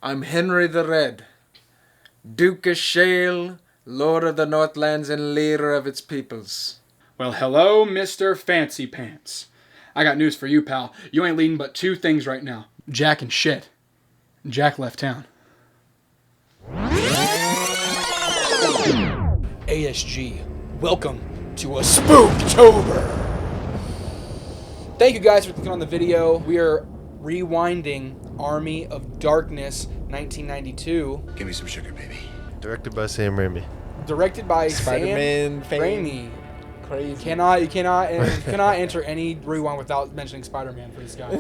I'm Henry the Red, Duke of Shale, Lord of the Northlands and leader of its peoples. Well, hello, Mr. Fancy Pants. I got news for you, pal. You ain't leading but two things right now. Jack and shit. Jack left town. ASG, welcome to a Spooktober. Thank you guys for clicking on the video. We are rewinding Army of Darkness 1992. Give me some sugar, baby. Directed by Sam Raimi. Directed by Spider-Man Sam Raimi. Crazy. You cannot enter any rewind without mentioning Spider-Man for this guy.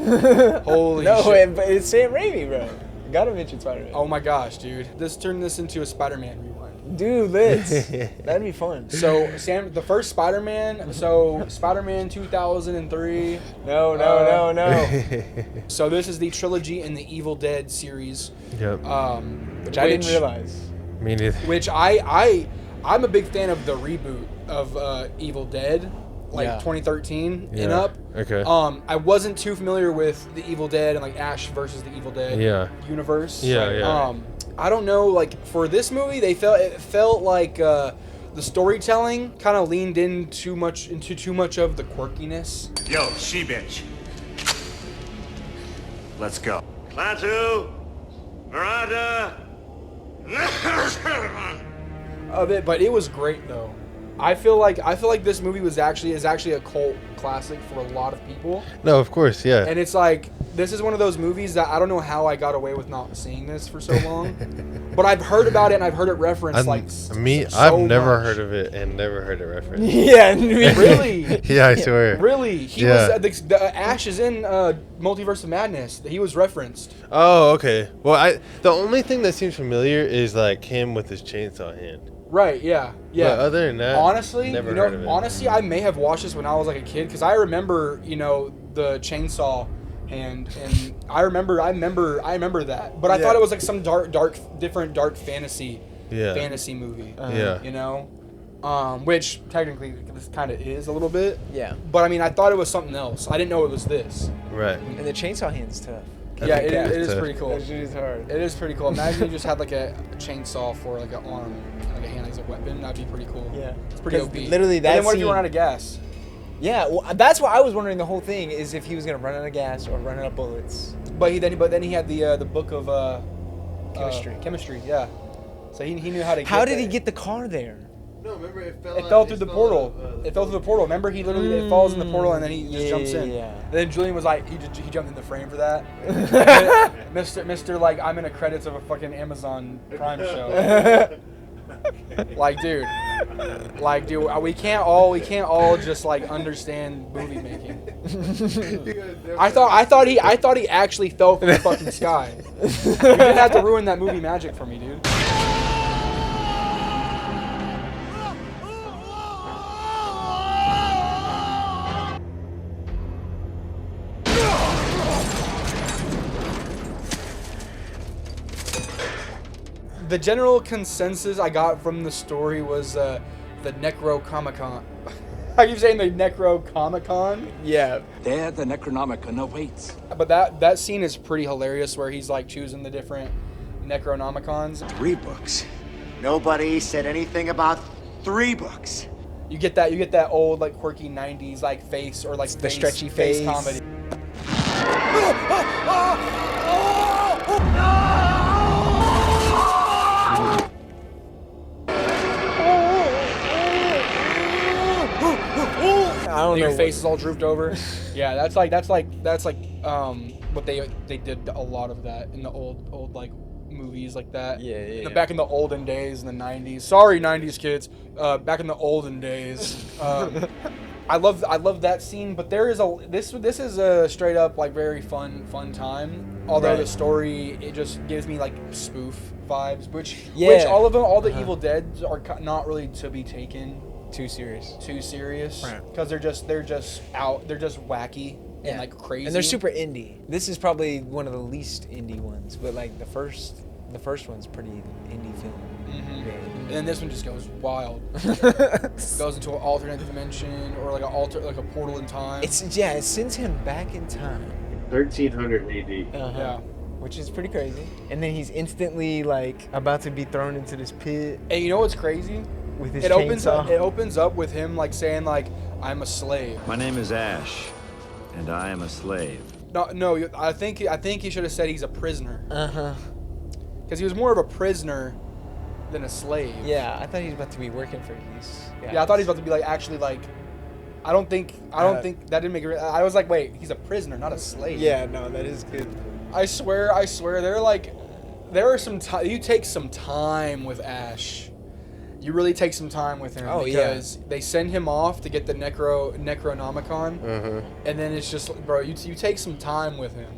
Holy shit. But it's Sam Raimi, bro. Gotta mention Spider-Man. Oh my gosh, dude. Let's turn this into a Spider-Man rewind. Dude, let's. That'd be fun. So, Sam, the first Spider-Man, Spider-Man 2003. No. So this is the trilogy in the Evil Dead series. Yep. Which I didn't realize. Me neither. Which I'm a big fan of the reboot of Evil Dead, like 2013 and up. Okay. I wasn't too familiar with the Evil Dead and like Ash versus the Evil Dead universe. Yeah. I don't know, like for this movie, it felt like the storytelling kind of leaned in too much of the quirkiness. Yo, she-bitch. Let's go. Klaatu, Miranda. Of it, but it was great though. I feel like this movie is actually a cult classic for a lot of people. No, of course, yeah. And it's like, this is one of those movies that I don't know how I got away with not seeing this for so long. But I've heard about it and I've heard it referenced I've never heard of it and never heard it referenced. Yeah, really? Yeah, I swear. Really? He was the Ash is in Multiverse of Madness. He was referenced. Oh, okay. Well, the only thing that seems familiar is like him with his chainsaw hand. Right, yeah. But other than that, honestly, never heard of it. Honestly, I may have watched this when I was like a kid because I remember, the chainsaw hand, and I remember that. But I thought it was like some different dark fantasy movie. Which technically this kind of is a little bit. Yeah. But I mean, I thought it was something else. I didn't know it was this. Right. And the chainsaw hand's tough. Yeah, it is pretty cool. That shit is hard. It is pretty cool. Imagine you just had like a chainsaw for like an arm, and like a hand as a weapon. That'd be pretty cool. Yeah. It's pretty OP. Literally, And then what if you run out of gas? Yeah, well, that's what I was wondering. The whole thing is if he was gonna run out of gas or run out of bullets. But then he had the book of chemistry. Yeah. So he knew how to. How did he get the car there? No, remember It fell through the portal. It fell through the portal. Remember, he literally it falls in the portal and then he just jumps in. Yeah. And then Julian was like, he jumped in the frame for that. Mr. Like, I'm in the credits of a fucking Amazon Prime show. Dude, we can't all just like understand movie making. I thought he actually fell from the fucking sky. You didn't have to ruin that movie magic for me, dude. The general consensus I got from the story was the Necronomicon. I keep saying the Necronomicon. Yeah. There, the Necronomicon awaits. But that scene is pretty hilarious where he's like choosing the different Necronomicons. 3 books. Nobody said anything about 3 books. You get that old like quirky 90s like face or like the stretchy face comedy. I don't know. Your face is all drooped over. Yeah, that's like what they did a lot of that in the old like movies like that. Yeah. Back in the olden days in the 90s. Sorry 90s kids. Back in the olden days. I love that scene, but this is a straight up like very fun time. Although the story, it just gives me like spoof vibes, which all the Evil Dead are not really to be taken too serious, because they're just wacky and like crazy, and they're super indie. This is probably one of the least indie ones, but like the first one's pretty indie film. Mm-hmm. And then this one just goes wild. Goes into an alternate dimension or like a portal in time. It sends him back in time. 1300 AD. Yeah. which is pretty crazy. And then he's instantly like about to be thrown into this pit And you know what's crazy? with his It chainsaw. opens up with him like saying like, I'm a slave. My name is Ash, and I am a slave. No, I think he should have said he's a prisoner. Uh-huh. Because he was more of a prisoner than a slave. Yeah, I thought he was about to be working for these guys. Yeah, I thought he was about to be like actually like. I don't think that didn't make it. I was like, wait, he's a prisoner, not a slave. Yeah, no, that is good. I swear, there are some time. You take some time with Ash. You really take some time with him. Oh, yeah. Because they send him off to get the Necronomicon, and then it's just, bro, you take some time with him.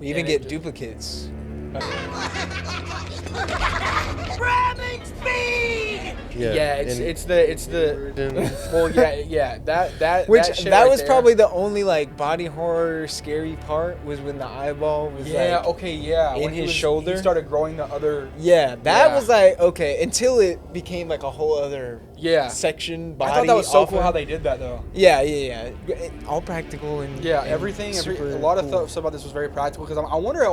We even And get it- duplicates. Yeah, it's the well, yeah, that Which that, shit that right was there. probably the only like body horror scary part was when the eyeball was Yeah, like okay, yeah. in When his shoulder. he started growing the other. yeah, that Yeah. was like okay until it became like a whole other Yeah. section body. I thought that was so off cool of- how they did that though. Yeah, all practical and Yeah, and everything. super A lot of cool. stuff about this was very practical because I wonder,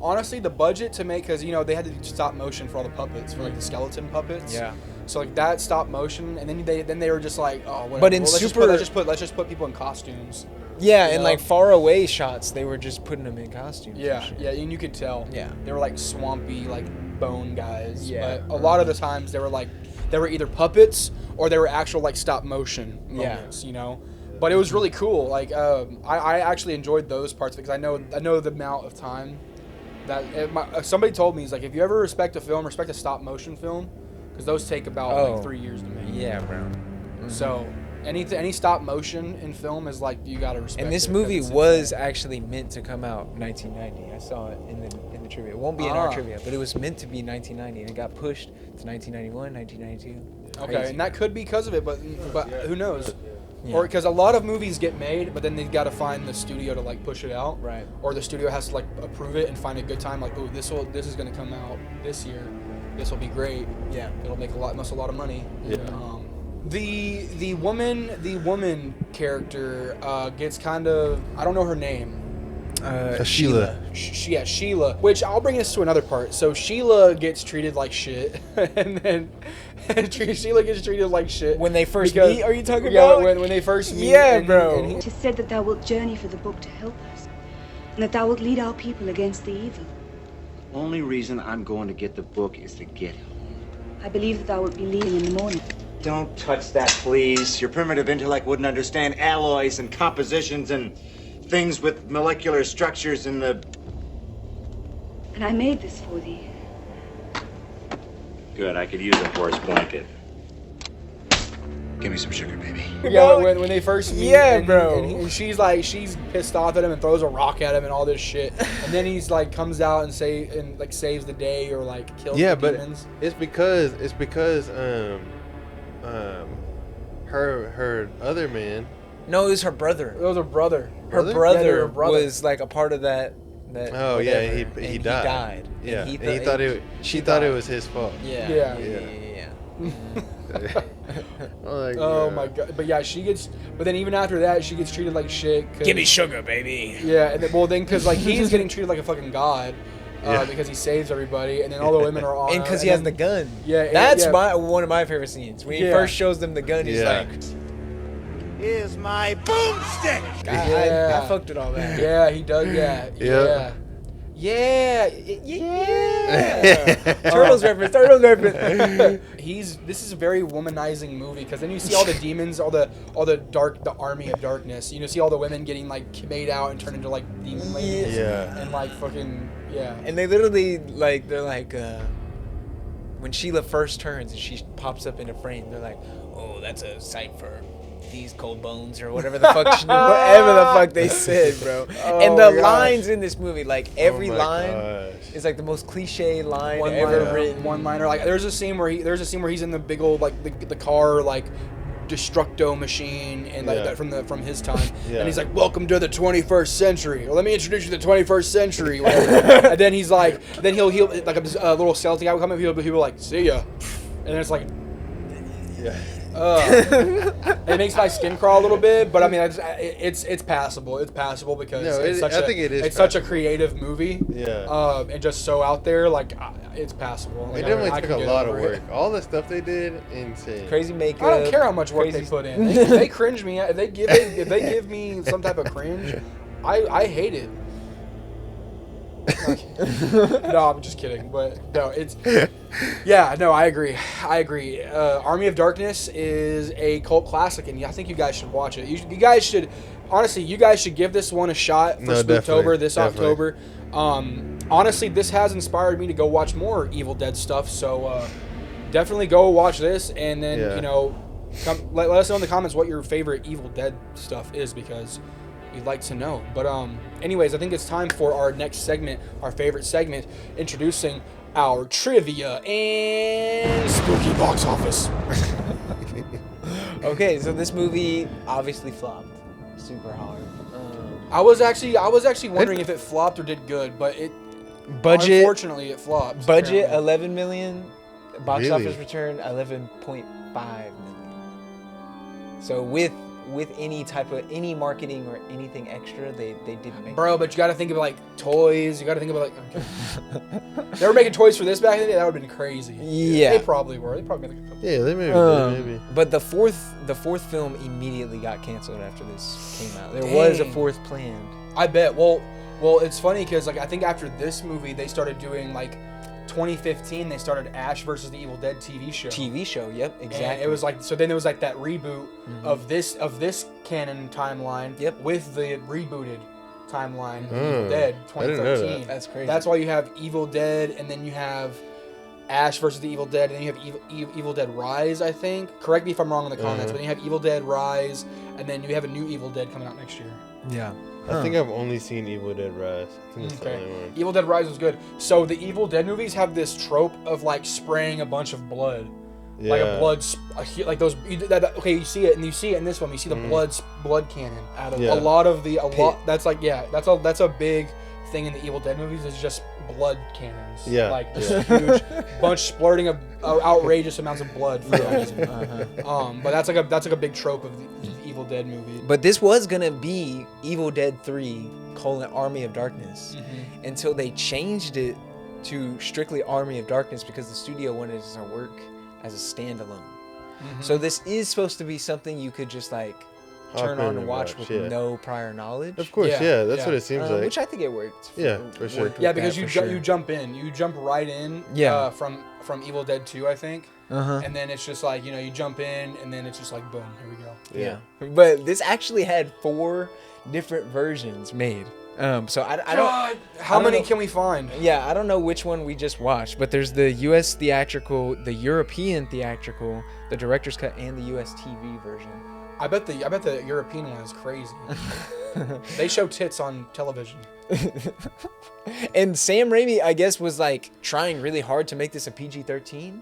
honestly, the budget to make because they had to do stop motion for all the puppets for like the skeleton puppets. Yeah. So like that stop motion, and then they were just like, oh, whatever. But in let's super- let's just put people in costumes. Yeah, you and know? like far away shots, they were just putting them in costumes. Yeah, and shit. yeah, and you could tell. Yeah. They were like swampy, like bone guys. Yeah. But a lot of the times they were either puppets or they were actual like stop motion Yeah. moments, But it was really cool. Like I actually enjoyed those parts because I know the amount of time that somebody told me, he's like, if you ever respect a film, respect a stop motion film, because those take about like 3 years to make. Yeah, bro. So any stop motion in film is like you gotta respect. And this it 'cause movie it's was insane. actually meant to come out 1990. I saw it in the trivia. It won't be in our Ah. trivia, but it was meant to be 1990, and it got pushed to 1991, 1992. Okay, Crazy. and that could be because of it, but who knows? Yeah. Or because a lot of movies get made, but then they've got to find the studio to like push it out, Right. Or the studio has to like approve it and find a good time. Like, oh, this is gonna come out this year. This will be great. Yeah. It'll make a lot of money. Yeah. The woman character gets kind of, I don't know her name. Sheila. Sheila. Which I'll bring this to another part. So Sheila gets treated like shit, and then Sheila gets treated like shit When they first because- meet, are you talking yeah, about? when they first meet? Yeah, and bro. he- It is said that thou wilt journey for the book to help us, and that thou wilt lead our people against the evil. Only reason I'm going to get the book is to get home. I believe that thou wilt be leaving in the morning. Don't touch that, please. Your primitive intellect wouldn't understand alloys and compositions and things with molecular structures in the... And I made this for thee. Good, I could use a horse blanket. Give me some sugar, baby. Yeah, when they first meet, Yeah, and bro. she's pissed off at him and throws a rock at him and all this shit, and then he's like comes out and saves the day or like kills Yeah, the but demons. it's because her other man. No, it was her brother. It was a brother. Her Brother? brother, Yeah, they were brothers. was like a part of that. Oh yeah, whatever, he and died. And Yeah, he and he thought it. She thought it was his fault. Yeah. Yeah. Yeah. Like, Oh my god! But yeah, But then even after that, she gets treated like shit. 'Cause- Give me sugar, baby. Yeah, and then because like he's getting treated like a fucking god, Yeah. because he saves everybody, and then all the women are on. And because he has the gun. Yeah, That's yeah. one of my favorite scenes. When he Yeah. first shows them the gun, he's Yeah. like, Here's my boomstick! Yeah. I fucked with all that. Yeah, he does. Yeah, yeah, Yeah. yeah. Turtles reference. Turtles reference. This is a very womanizing movie because then you see all the demons, all the army of darkness. You know, see all the women getting like made out and turned into like demon ladies. Yeah. And like fucking And they literally they're like when Sheila first turns and she pops up in a frame, they're like, oh, that's a sight for these cold bones or whatever the fuck whatever the fuck they said, bro. And the my gosh. lines in this movie, like every my line gosh. is like the most cliche line one ever liner, written. one liner. Like there's a scene where he's in the big old like the car like destructo machine and like Yeah. that from his time. Yeah. And he's like, welcome to the 21st century. Well, let me introduce you to the 21st century. Whatever. And then he's like, then he'll like a little skeleton guy will come up. He'll be like, see ya. And it's like, Yeah. It makes my skin crawl a little bit, but I mean, it's passable. It's passable because No, I think it is. It's such a creative movie. Yeah. And just so out there, like it's passable. They Like, definitely I took can a get lot of over work. it. All the stuff they did, insane. Crazy makeup. I don't care how much work crazy they put in. They cringe me. If they give me some type of cringe, I hate it. No, I'm just kidding. But no, it's yeah. No, I agree. Army of Darkness is a cult classic, and I think you guys should watch it. You guys should, honestly, give this one a shot for Spooktober this October. Honestly, this has inspired me to go watch more Evil Dead stuff. So definitely go watch this, and then let us know in the comments what your favorite Evil Dead stuff is, because we'd like to know. But anyways, I think it's time for our next segment, our favorite segment, introducing our trivia and spooky box office. Okay, so this movie obviously flopped super hard. I was actually wondering if it flopped or did good, but budget, unfortunately it flopped. Budget apparently. 11 million, box Really? office return 11.5 million. So with any type of marketing or anything extra, they didn't make. Bro, but you got to think of like toys. You got to think about they were making toys for this back in the day. That would have been crazy. Yeah, they probably were. They probably made like Yeah, they maybe. Maybe. But the fourth film immediately got canceled after this came out. There was a fourth planned. I bet. Well, it's funny because like I think after this movie they started doing like 2015 they started Ash versus the Evil Dead TV show. Yep, exactly. And it was like, so then there was like that reboot of this canon timeline. Yep. With the rebooted timeline, Evil Dead 2013. I didn't know that. That's crazy. That's why you have Evil Dead, and then you have Ash versus the Evil Dead, and then you have Evil Dead Rise, I think. Correct me if I'm wrong in the comments, but then you have Evil Dead Rise, and then you have a new Evil Dead coming out next year. Yeah. I think I've only seen Evil Dead Rise. I think that's the only one. Evil Dead Rise was good. So the Evil Dead movies have this trope of like spraying a bunch of blood. Yeah. Like a blood, like those. Okay, you see it, and you see it in this one. You see the blood cannon. Out of a lot. That's like that's a big thing in the Evil Dead movies. Is just blood cannons. Yeah. Like just huge bunch splurting of outrageous amounts of blood for no reason. But that's like a big trope of the Evil Dead movie. But this was gonna be Evil Dead 3: Army of Darkness, until they changed it to strictly Army of Darkness because the studio wanted it to work as a standalone. So this is supposed to be something you could just like turn on and watch with no prior knowledge. Of course, yeah, that's what it seems like. Which I think it worked. For sure. Yeah, because you jump right in. Yeah. From Evil Dead 2, I think. And then it's just like, you jump in, and then it's just like, boom, here we go. Yeah. But this actually had 4 different versions made. So I don't. How many can we find? Yeah, I don't know which one we just watched, but there's the U.S. theatrical, the European theatrical, the director's cut, and the U.S. TV version. I bet the European one is crazy. They show tits on television. And Sam Raimi, I guess, was like trying really hard to make this a PG-13.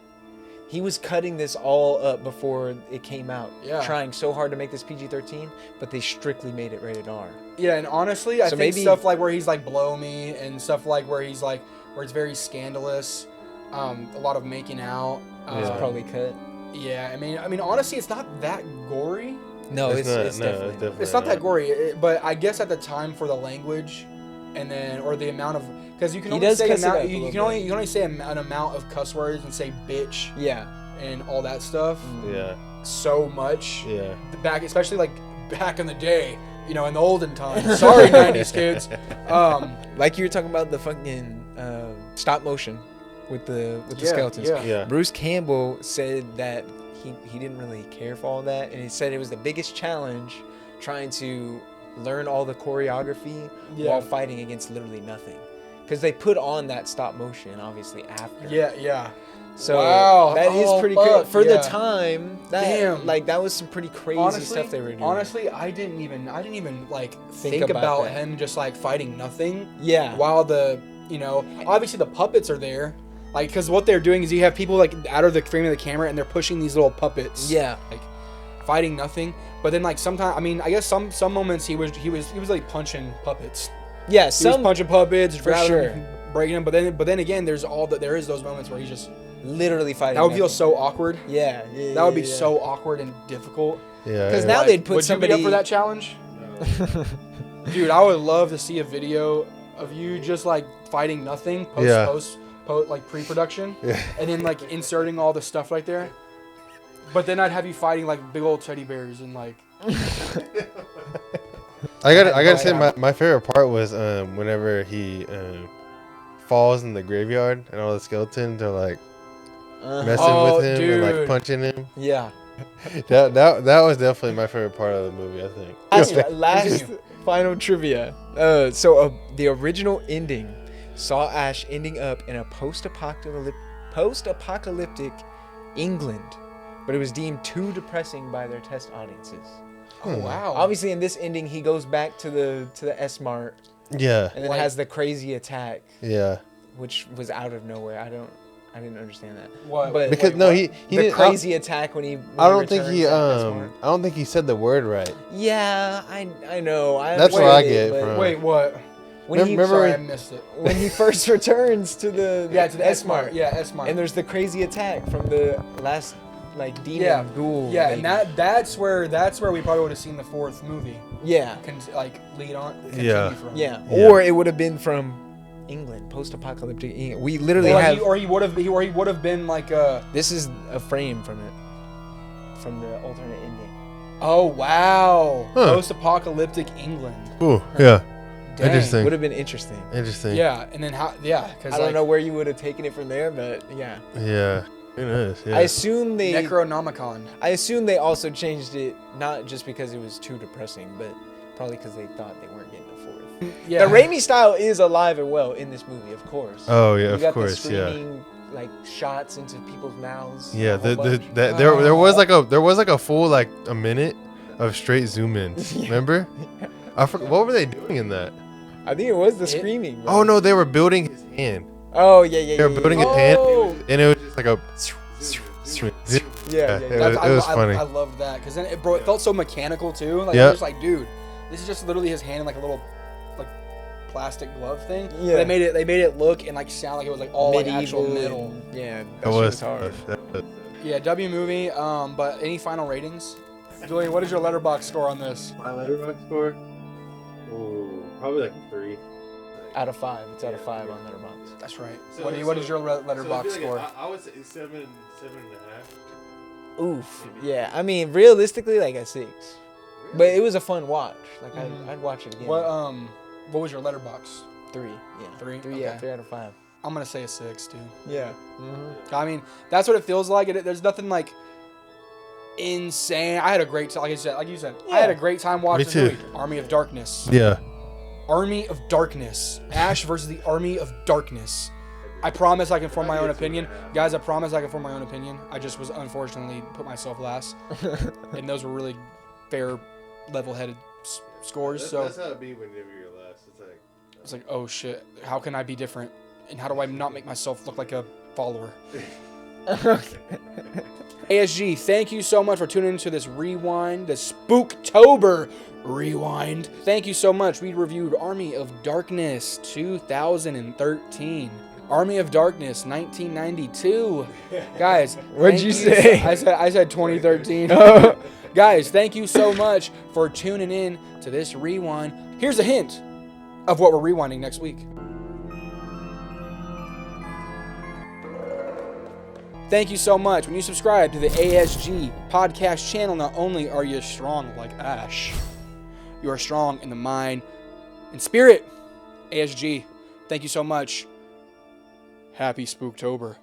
He was cutting this all up before it came out. Yeah. Trying so hard to make this PG-13, but they strictly made it rated R. Yeah, and honestly, I think stuff like where he's like blow me and stuff like where he's like where it's very scandalous, a lot of making out. It's probably cut. Yeah, I mean, honestly, it's not that gory. No, it's definitely it's not that gory. But I guess at the time for the language, and then or the amount of because you can only say you can only say an amount of cuss words and say bitch. Yeah. And all that stuff. Yeah. So much. Yeah. Especially like back in the day, in the olden times. Sorry, 90s kids. Like you were talking about the fucking stop motion with the skeletons. Yeah. Bruce Campbell said that he didn't really care for all that, and he said it was the biggest challenge trying to learn all the choreography while fighting against literally nothing, because they put on that stop motion obviously after. Yeah. So wow, that is pretty good for the time. That was some pretty crazy stuff they were doing. Honestly, I didn't even like think about him just like fighting nothing. Yeah. While obviously the puppets are there. Like, because what they're doing is you have people like out of the frame of the camera and they're pushing these little puppets. Yeah. Like fighting nothing. But then like sometimes, I guess some moments he was like punching puppets. Yeah, he was punching puppets for sure. breaking him. But then again, there is those moments where he's just literally fighting. that would feel nothing. so awkward. Yeah. That would be so awkward and difficult. Yeah. Because yeah. now Like, they'd put would somebody. you be up for that challenge? Dude, I would love to see a video of you just like fighting nothing post like pre-production, and then like inserting all the stuff right there. But then I'd have you fighting like big old teddy bears and like. I gotta say my favorite part was whenever he falls in the graveyard and all the skeletons are like messing with him and like punching him. Yeah. That was definitely my favorite part of the movie, I think. Last final trivia. The original ending saw Ash ending up in a post-apocalyptic England, but it was deemed too depressing by their test audiences. Oh wow! Obviously, in this ending, he goes back to the S Mart. Yeah. And then has the crazy attack. Yeah. Which was out of nowhere. I didn't understand that. What? But because he the didn't, crazy attack when he. I don't think he I don't think he said the word right. Yeah, I know. That's what I get from. Wait, what? When I missed it. When he first returns to the to the S Mart. Yeah, S Mart. And there's the crazy attack from the last demon ghoul. Yeah, lady. and that's where we probably would have seen the fourth movie. Yeah. Lead on. Yeah. From. Yeah. Or it would have been from England, post-apocalyptic England. We literally have. He would have been like a. This is a frame from it, from the alternate ending. Oh wow! Huh. Post-apocalyptic England. Ooh, yeah. Dang. Interesting. Would have been interesting. Interesting. Yeah, and then how? Yeah, because I don't know where you would have taken it from there, but yeah. Yeah. Who knows? Yeah. I assume they. Necronomicon. I assume they also changed it not just because it was too depressing, but probably because they thought they weren't getting a fourth. Yeah. The Raimi style is alive and well in this movie, of course. Oh yeah, you of got course, the screaming, like shots into people's mouths. Yeah, a whole bunch. there was like a full like a minute of straight zoom ins. Remember? I forgot, what were they doing in that? I think it was the screaming. Bro. Oh no, they were building his hand. Oh yeah. They were building his hand, and it was just like a. Yeah. It was funny. I loved that because then it felt so mechanical too. Like Yep. I was just like, dude, this is just literally his hand in like a little like plastic glove thing. Yeah. They made it look and like sound like it was like all like actual metal. Yeah, That was hard. Yeah, W movie. But any final ratings? Julian, what is your letterbox score on this? My letterbox score? Ooh, probably like 3. Out of 5. It's out of 5 on Letterboxd. That's right. What is your letterbox score? I would say 7.5. Oof. Yeah, I mean, realistically, like a 6. But it was a fun watch. Like I'd watch it again. What was your letterbox? 3. Yeah. 3. 3. Yeah. 3 out of 5. I'm gonna say a 6 too. Yeah. I mean, that's what it feels like. There's nothing like insane. I had a great time. Like you said, I had a great time watching Me the too. movie. Army of Darkness. Yeah. Army of Darkness. Ash versus the Army of Darkness. I promise I can form my own opinion. Guys, I promise I can form my own opinion. I just was unfortunately put myself last. And those were really fair, level-headed scores. That's how it be whenever you're last. It's like, oh shit, how can I be different? And how do I not make myself look like a follower? ASG, thank you so much for tuning into this rewind, the Spooktober rewind. Thank you so much. We reviewed Army of Darkness 2013. Army of Darkness 1992. Guys, What'd you say? I said 2013. Guys, thank you so much for tuning in to this rewind. Here's a hint of what we're rewinding next week. Thank you so much. When you subscribe to the ASG podcast channel, not only are you strong like Ash, you are strong in the mind and spirit. ASG, thank you so much. Happy Spooktober.